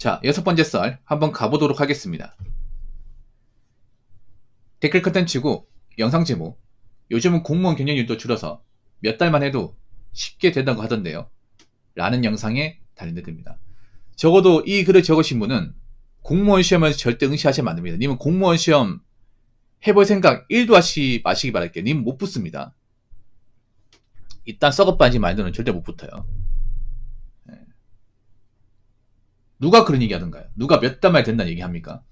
자, 6번째 썰 한번 가보도록 하겠습니다. 댓글 컨텐츠고 영상 제목, 요즘은 공무원 경쟁률도 줄어서 몇 달만 해도 쉽게 된다고 하던데요 라는 영상에 달린 댓글입니다. 적어도 이 글을 적으신 분은 공무원 시험을 절대 응시하시면 안됩니다. 님은 공무원 시험 해볼 생각 1도 하시 마시기 바랄게요. 님은 못 붙습니다. 일단 썩어빠지 말들은 절대 못 붙어요. 누가 그런 얘기 하던가요? 누가 몇 달 만에 된다는 얘기 합니까?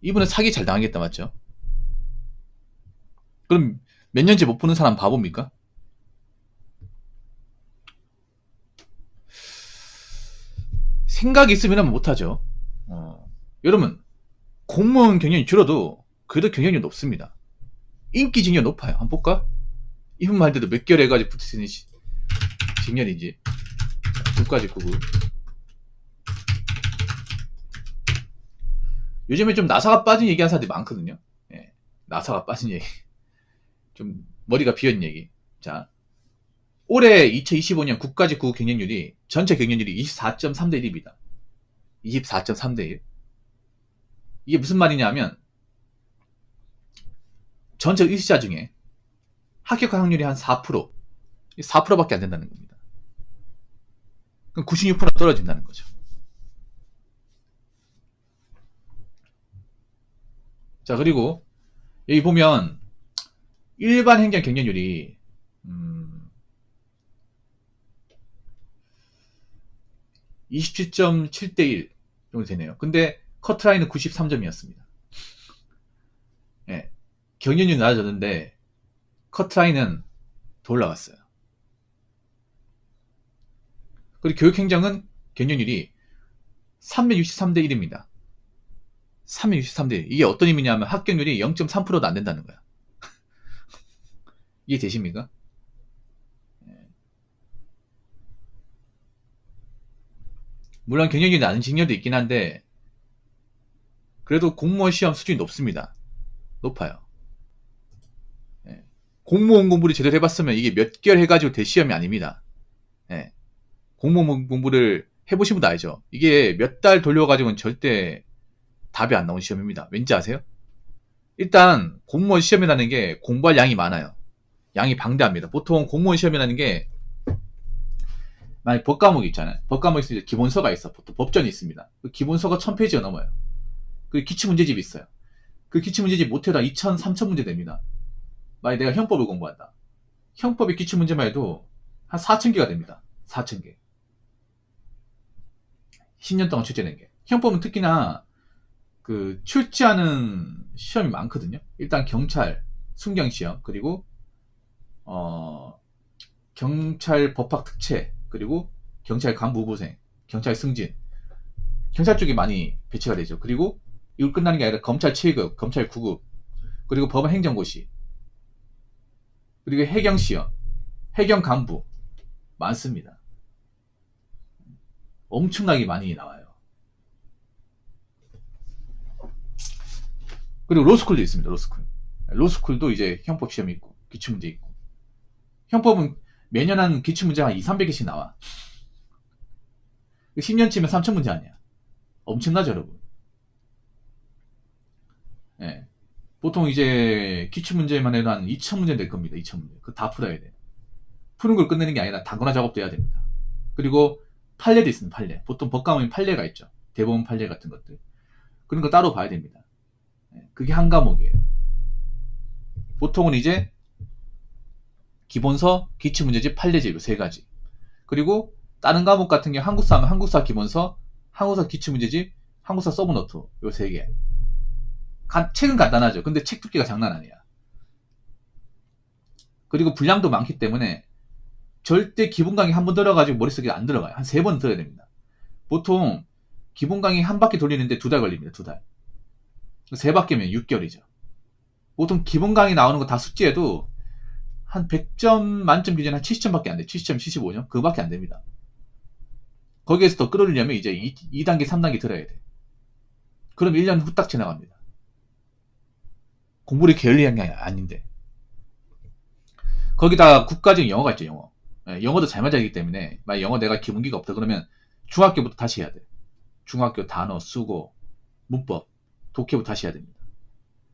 이분은 사기 잘 당하겠다 맞죠? 그럼 몇 년째 못 푸는 사람 바보입니까? 생각이 있으면 못하죠. 여러분 공무원 경력이 줄어도 그래도 경력이 높습니다. 인기 직렬 높아요. 한번 볼까? 이분 말대로 몇 개월 해가지고 붙을 수 있는 직렬인지. 9까지 9. 요즘에 좀 나사가 빠진 얘기하는 사람들이 많거든요. 예, 나사가 빠진 얘기. 좀 머리가 비어있는 얘기. 자, 올해 2025년 9까지 9 경쟁률이 전체 경쟁률이 24.3대 1입니다. 24.3대 1. 이게 무슨 말이냐면 전체 의시자 중에 합격할 확률이 한 4%, 4%밖에 안 된다는 겁니다. 그럼 96% 떨어진다는 거죠. 자, 그리고 여기 보면 일반 행정 경쟁률이 27.7대 1 정도 되네요. 근데 커트라인은 93점이었습니다. 예, 경쟁률이 낮아졌는데 커트라인은 더 올라갔어요. 그리고 교육행정은 경쟁률이 363대 1입니다. 363대 1. 이게 어떤 의미냐면 합격률이 0.3%도 안 된다는 거야. 이해 되십니까? 물론 경쟁률이 낮은 직렬도 있긴 한데 그래도 공무원 시험 수준이 높습니다. 높아요. 공무원 공부를 제대로 해봤으면 이게 몇 개월 해가지고 될 시험이 아닙니다. 공무원 공부를 해보신 분도 알죠? 이게 몇 달 돌려가지고는 절대 답이 안 나온 시험입니다. 왠지 아세요? 일단 공무원 시험이라는 게 공부할 양이 많아요. 양이 방대합니다. 보통 공무원 시험이라는 게 만약 법과목이 있잖아요. 법과목이 있을 때 기본서가 있어. 보통 법전이 있습니다. 그 기본서가 1000페이지가 넘어요. 그 기출문제집이 있어요. 그 기출문제집 못해도 2000, 3000문제 됩니다. 만약 내가 형법을 공부한다. 형법의 기출문제만 해도 한 4000개가 됩니다. 4000개. 10년 동안 출제된 게. 형법은 특히나 그 출제하는 시험이 많거든요. 일단 경찰 순경시험, 그리고 경찰 법학 특채, 그리고 경찰 간부 후보생, 경찰 승진, 경찰 쪽이 많이 배치가 되죠. 그리고 이걸 끝나는 게 아니라 검찰 7급, 검찰 9급, 그리고 법원 행정고시, 그리고 해경시험, 해경 간부 많습니다. 엄청나게 많이 나와요. 그리고 로스쿨도 있습니다. 로스쿨도 이제 형법 시험이 있고 기출문제 있고. 형법은 매년 한 기출문제가 한 200~300개씩 나와. 10년치면 3000문제 아니야. 엄청나죠 여러분. 예. 보통 이제 기출문제만 해도 한 2000문제 될 겁니다. 2000문제. 그거 다 풀어야 돼. 푸는 걸 끝내는 게 아니라 단권화 작업도 해야 됩니다. 그리고 판례도 있습니다. 판례. 보통 법과목에 판례가 있죠. 대법원 판례 같은 것들. 그런 거 따로 봐야 됩니다. 그게 한 과목이에요. 보통은 이제 기본서, 기출문제집, 판례집 세 가지. 그리고 다른 과목 같은 게 한국사 하면 한국사 기본서, 한국사 기출문제집, 한국사 서브노트 요 세 개. 책은 간단하죠. 근데 책 두께가 장난 아니야. 그리고 분량도 많기 때문에 절대 기본 강의 한 번 들어가지고 머릿속에 안 들어가요. 한 3번 들어야 됩니다. 보통 기본 강의 한 바퀴 돌리는데 2달 걸립니다. 2달. 3바퀴면 6개월이죠. 보통 기본 강의 나오는 거 다 숙지해도 한 100점 만점 기준에 한 70점밖에 안 돼. 70점, 75점? 그거밖에 안 됩니다. 거기에서 더 끌어올리려면 이제 2단계, 3단계 들어야 돼. 그럼 1년 후딱 지나갑니다. 공부를 게을리한 게 아닌데. 거기다 국가적인 영어가 있죠, 영어. 영어도 잘 맞아야 하기 때문에, 만약 영어 내가 기본기가 없다 그러면 중학교부터 다시 해야 돼. 중학교 단어, 수고, 문법, 독해부터 다시 해야 됩니다.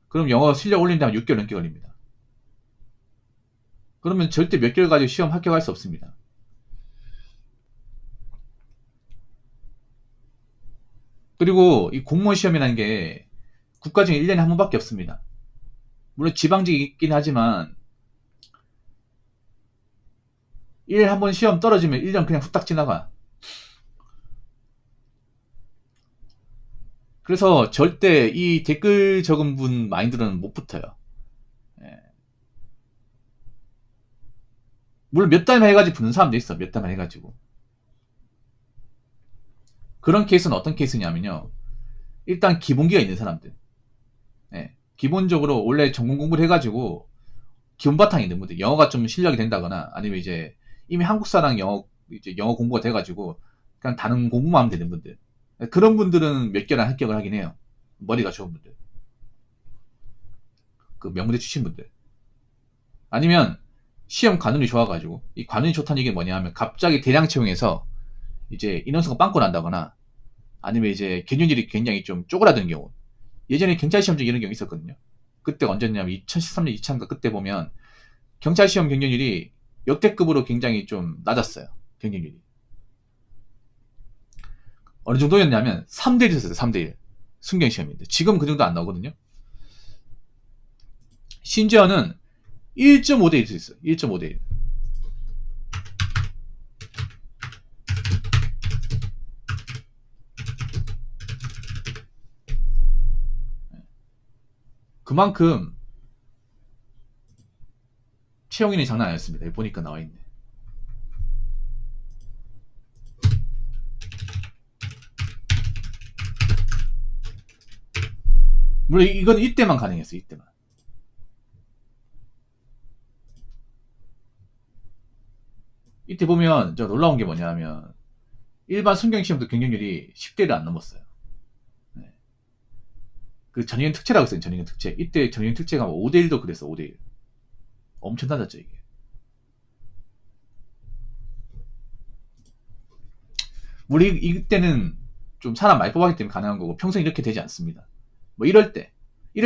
그럼 영어 실력 올린다면 6개월 넘게 걸립니다. 그러면 절대 몇 개월 가지고 시험 합격할 수 없습니다. 그리고 이 공무원 시험이라는 게 국가중에 1년에 한 번밖에 없습니다. 물론 지방직이 있긴 하지만 1년에 한 번 시험 떨어지면 1년 그냥 후딱 지나가. 그래서 절대 이 댓글 적은 분 마인드로는 못 붙어요. 예. 물론 몇 달만 해가지고 붙는 사람도 있어. 몇 달만 해가지고. 그런 케이스는 어떤 케이스냐면요. 일단 기본기가 있는 사람들. 예. 기본적으로 원래 전공 공부를 해가지고 기본 바탕이 있는 분들. 영어가 좀 실력이 된다거나 아니면 이제 이미 한국 사람 이제 영어 공부가 돼가지고 그냥 다른 공부만 하면 되는 분들. 그런 분들은 몇 개나 합격을 하긴 해요. 머리가 좋은 분들. 그 명문대 출신 분들. 아니면 시험 관운이 좋아가지고 이 관운이 좋다는 얘기는 뭐냐 하면 갑자기 대량 채용해서 이제 인원수가 빵꾸 난다거나 아니면 이제 경쟁률이 굉장히 좀 쪼그라드는 경우. 예전에 경찰 시험 중에 이런 경우 있었거든요. 그때가 언제냐면 2013년 2000년 그때 보면 경찰 시험 경쟁률이 역대급으로 굉장히 좀 낮았어요. 경쟁률이. 어느 정도였냐면 3대1 있었어요. 3대1. 순경시험인데 지금 그 정도 안 나오거든요. 심지어는 1.5대1일 수 있어요. 1.5대1. 그만큼 채용인이 장난 아니었습니다. 여기 보니까 나와있네. 물론 이건 이때만 가능했어요. 이때만. 이때 보면 저 놀라운 게 뭐냐면 일반 순경시험도 경쟁률이 10대를 안 넘었어요. 네. 그 전형인 특채라고 했어요. 전형인 특채. 이때 전형인 특채가 5대1도 그랬어. 5대1. 엄청 낮았죠 이게. 우리 이때는 좀 사람 많이 뽑았기 때문에 가능한 거고 평소에 이렇게 되지 않습니다. 뭐 이럴 때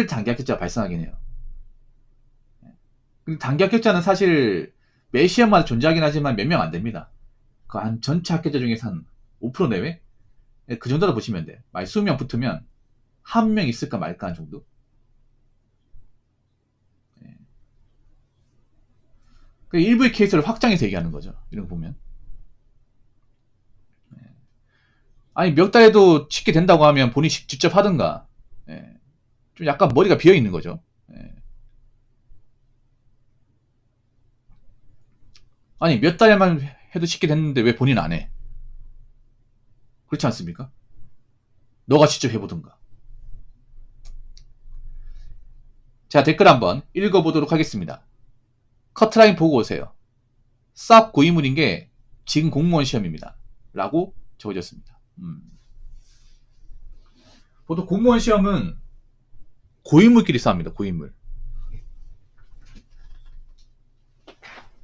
단기 합격자가 발생하긴 해요. 근데 단기 합격자는 사실 매 시험마다 존재하긴 하지만 몇 명 안 됩니다. 그 한 전체 합격자 중에서 한 5% 내외? 그 정도로 보시면 돼. 만약 20명 붙으면 한 명 있을까 말까 한 정도? 그 일부의 케이스를 확장해서 얘기하는 거죠. 이런 거 보면. 아니 몇 달에도 쉽게 된다고 하면 본인이 직접 하든가. 좀 약간 머리가 비어 있는 거죠. 아니 몇 달만 해도 쉽게 됐는데 왜 본인 안 해? 그렇지 않습니까? 너가 직접 해보든가. 자, 댓글 한번 읽어보도록 하겠습니다. 커트라인 보고 오세요. 쌉 고인물인 게 지금 공무원 시험입니다. 라고 적어졌습니다. 보통 공무원 시험은 고인물끼리 싸웁니다. 고인물.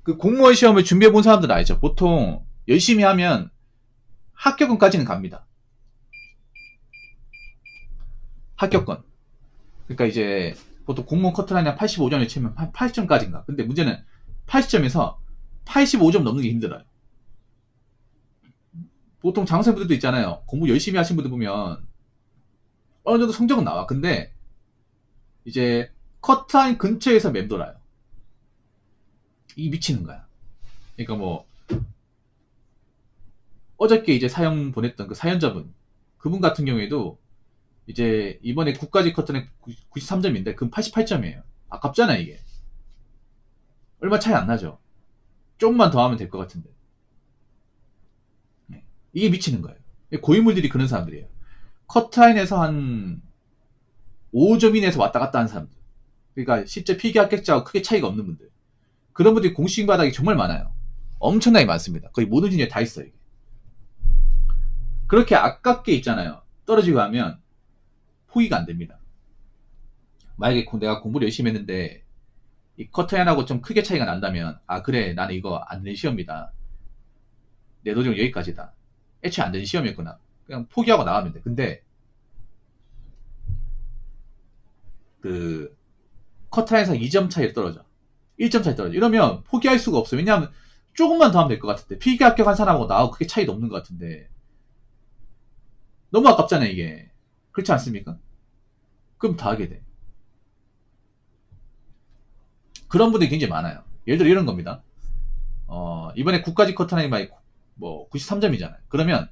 그 공무원 시험을 준비해 본 사람들은 알죠. 보통 열심히 하면 합격권까지는 갑니다. 합격권. 그러니까 이제 보통 공무원 커트라인이 한 85점을 치면 한 80점까지인가. 근데 문제는 80점에서 85점 넘는 게 힘들어요. 보통 장학생분들도 있잖아요. 공부 열심히 하신 분들 보면 어느 정도 성적은 나와. 근데 이제 커트라인 근처에서 맴돌아요. 이 미치는 거야. 그러니까 뭐 어저께 이제 사연 보냈던 그 사연자분, 그분 같은 경우에도 이제 이번에 국가직 커트는 93점인데 그건 88점이에요. 아깝잖아 이게. 얼마 차이 안 나죠. 조금만 더 하면 될 것 같은데. 이게 미치는 거예요. 고인물들이 그런 사람들이에요. 커트라인에서 한 5점 이내에서 왔다 갔다 하는 사람들. 그러니까 실제 필기 합격자하고 크게 차이가 없는 분들. 그런 분들이 공식 바닥이 정말 많아요. 엄청나게 많습니다. 거의 모든 진영에 다 있어요. 이게. 그렇게 아깝게 있잖아요. 떨어지고 하면 포기가 안 됩니다. 만약에 내가 공부를 열심히 했는데 이 커트라인하고 좀 크게 차이가 난다면 아 그래 나는 이거 안 되는 시험이다. 내 도전 여기까지다. 애초에 안 되는 시험이었구나. 그냥 포기하고 나가면 돼. 근데 그 커트라인에서 2점 차이로 떨어져. 1점 차이 떨어져. 이러면 포기할 수가 없어. 왜냐하면 조금만 더 하면 될 것 같은데. 필기 합격한 사람하고 나하고 그게 차이도 없는 것 같은데. 너무 아깝잖아요, 이게. 그렇지 않습니까? 그럼 다 하게 돼. 그런 분들이 굉장히 많아요. 예를 들어 이런 겁니다. 이번에 국가직 커트라인이 뭐 93점이잖아요. 그러면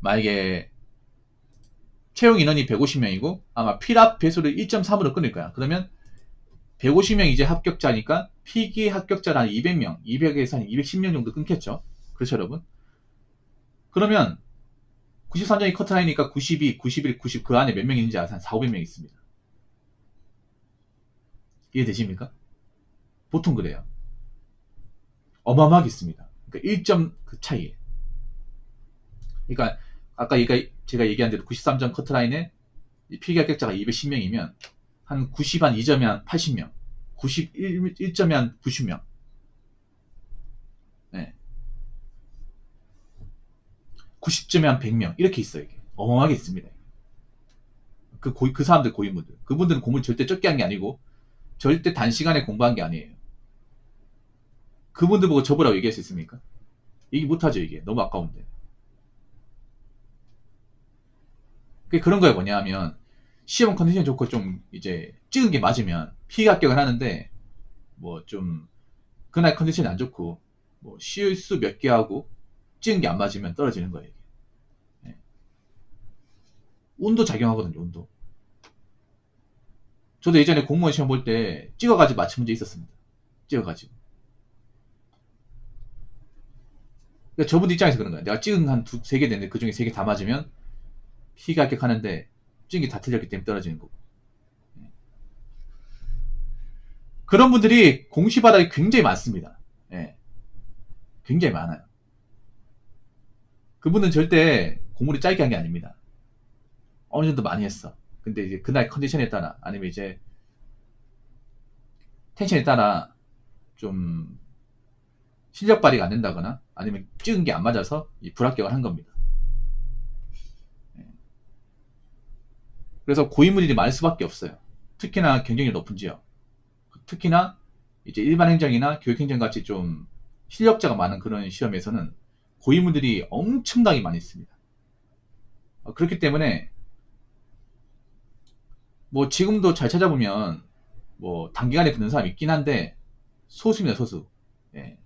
만약에 채용 인원이 150명이고 아마 필합 배수를 1.3으로 끊을 거야. 그러면 150명 이제 합격자니까 필기 합격자는 한 200명, 200에서 한 210명 정도 끊겠죠. 그렇죠, 여러분? 그러면 93점이 커트라인이니까 92, 91, 90 그 안에 몇 명 있는지 아세요? 한 4, 500명 있습니다. 이해되십니까? 보통 그래요. 어마어마하게 있습니다. 그러니까 1점 그 차이에. 그러니까 아까 제가 얘기한 대로 93점 커트라인에 필기 합격자가 210명이면 한 90, 한 2점이 한 80명, 91점이 한 90명. 네. 90점이 한 100명. 이렇게 있어요, 이게. 어마어마하게 있습니다. 그 사람들 고인물들. 그분들은 공부를 절대 적게 한 게 아니고, 절대 단시간에 공부한 게 아니에요. 그분들 보고 접으라고 얘기할 수 있습니까? 얘기 못하죠, 이게. 너무 아까운데. 그런 거에 뭐냐 하면, 시험 컨디션 좋고 좀 이제 찍은 게 맞으면 필기 합격을 하는데, 뭐 좀, 그날 컨디션이 안 좋고, 뭐 실수 몇 개 하고, 찍은 게 안 맞으면 떨어지는 거예요, 이게. 네. 운도 작용하거든요, 운도. 저도 예전에 공무원 시험 볼 때 찍어가지고 맞춘 문제 있었습니다. 찍어가지고. 그러니까 저분 입장에서 그런 거야. 내가 찍은 한 세 개 됐는데 그 중에 세 개 다 맞으면 필기 합격하는데 찍은 게 다 틀렸기 때문에 떨어지는 거고. 그런 분들이 공시 바닥이 굉장히 많습니다. 예. 굉장히 많아요. 그분은 절대 공부를 짧게 한 게 아닙니다. 어느 정도 많이 했어. 근데 이제 그날 컨디션에 따라 아니면 이제 텐션에 따라 좀 실력 발휘가 안 된다거나 아니면 찍은 게 안 맞아서 불합격을 한 겁니다. 그래서 고인물들이 많을 수밖에 없어요. 특히나 경쟁률이 높은 지역. 특히나 이제 일반 행정이나 교육행정 같이 좀 실력자가 많은 그런 시험에서는 고인물들이 엄청나게 많이 있습니다. 그렇기 때문에 뭐 지금도 잘 찾아보면 뭐 단기간에 붙는 사람 있긴 한데 소수입니다, 소수. 예.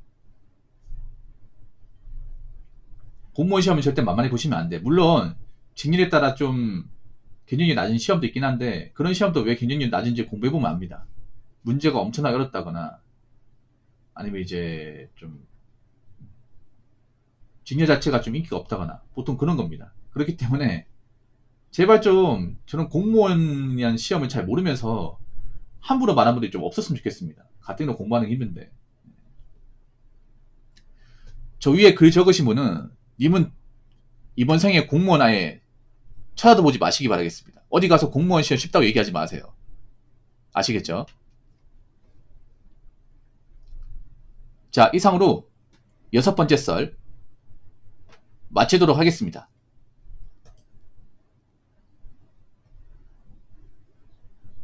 공무원 시험은 절대 만만히 보시면 안 돼. 물론 직률에 따라 좀 경쟁률이 낮은 시험도 있긴 한데 그런 시험도 왜 경쟁률이 낮은지 공부해보면 압니다. 문제가 엄청나게 어렵다거나 아니면 이제 좀 직렬 자체가 좀 인기가 없다거나 보통 그런 겁니다. 그렇기 때문에 제발 좀 저는 공무원이라는 시험을 잘 모르면서 함부로 말한 분들이 좀 없었으면 좋겠습니다. 가뜩이나 공부하는 게 힘든데. 저 위에 글 적으신 분은 님은 이번 생에 공무원 아예 쳐다도 보지 마시기 바라겠습니다. 어디 가서 공무원 시험 쉽다고 얘기하지 마세요. 아시겠죠? 자, 이상으로 6번째 썰 마치도록 하겠습니다.